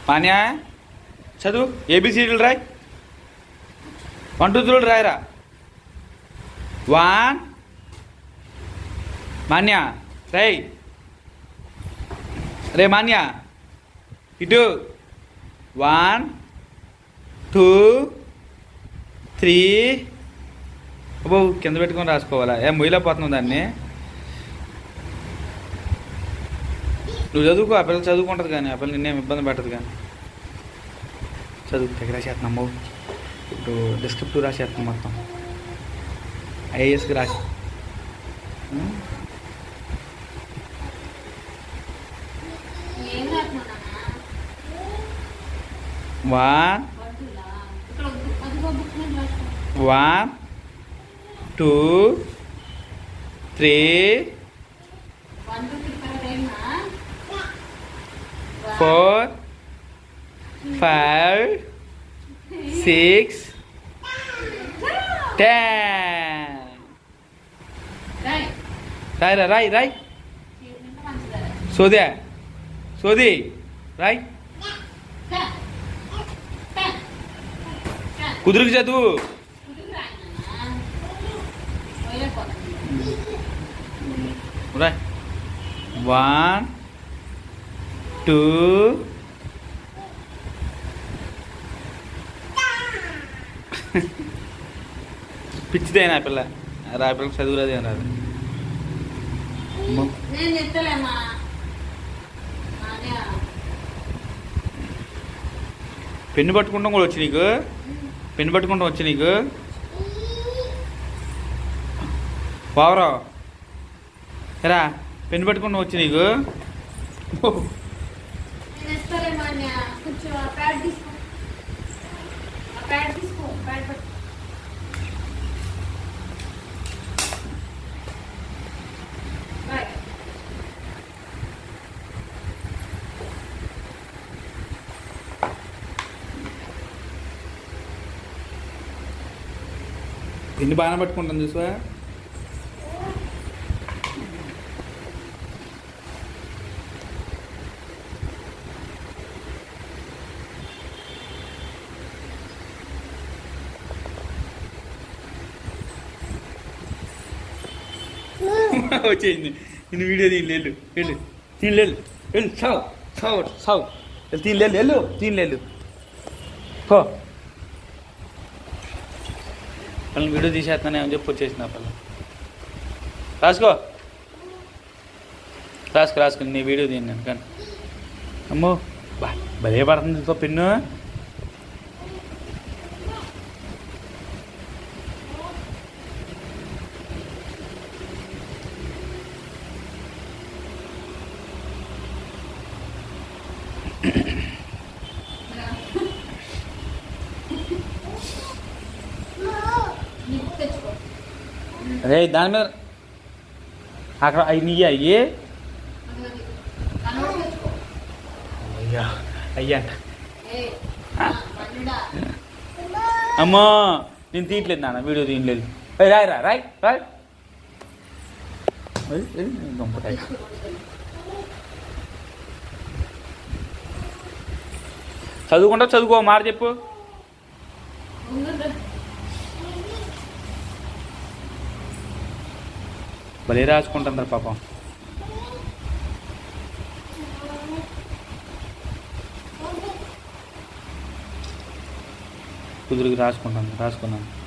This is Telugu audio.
మాన్యా చదువు ఏబిసిడీలు రాయ్ 1 2 3 రాయరా 1 మాన్యా రై రే మాన్యా ఇటు 1 2 3 అబ్బో కింద పెట్టుకొని రాసుకోవాలా మొయ్యిలో పోతున్నావు దాన్ని నువ్వు చదువుకో ఆ పిల్లలు చదువుకుంటుంది కానీ ఆ పిల్లలు నిన్నేం ఇబ్బంది పెట్టదు కానీ చదువు తెగ రాసేస్తున్నాము ఇప్పుడు డిస్క్రిప్టివ్ రాసేస్తున్నాం మొత్తం ఐఏఎస్కి రాసి వన్ 2 3 4 5 6 10 రాయ్ సోది రాయ్ కుదురుకు చదువు రాయ్ 1 2 పిచ్చిదేనా పిల్ల రా పిల్లకి చదువురాది అని రాదు పెన్ను పట్టుకుంటాం కూడా వచ్చి నీకు పెన్ను పట్టుకుంటాం వచ్చి నీకు పావరా రా పెన్ను పట్టుకుంటాం వచ్చి నీకు ఎన్ని బాగానే పట్టుకుంటాను చూసా వచ్చేసింది నిన్ను వీడియో తీయలేదు వెళ్ళు తీయలేదు వెళ్ళు సావు తీయలేదు పో వాళ్ళని వీడియో తీసేస్తానే అని చెప్పి వచ్చేసింది ఆ పిల్ల రాసుకో నీ వీడియో తీయండి నేను కానీ అమ్మో భలే పడుతుంది పెన్ను అరే దాని మీద అక్కడ అవి అయ్యి అయ్యా అమ్మో నేను తీయట్లేదు నాన్న వీడియో తీయలేదు రాయ్ దొంపకాయ చదువుకో మాట చెప్పు భలే రాసుకుంటారు పాపం కుదురుకి రాసుకున్నాను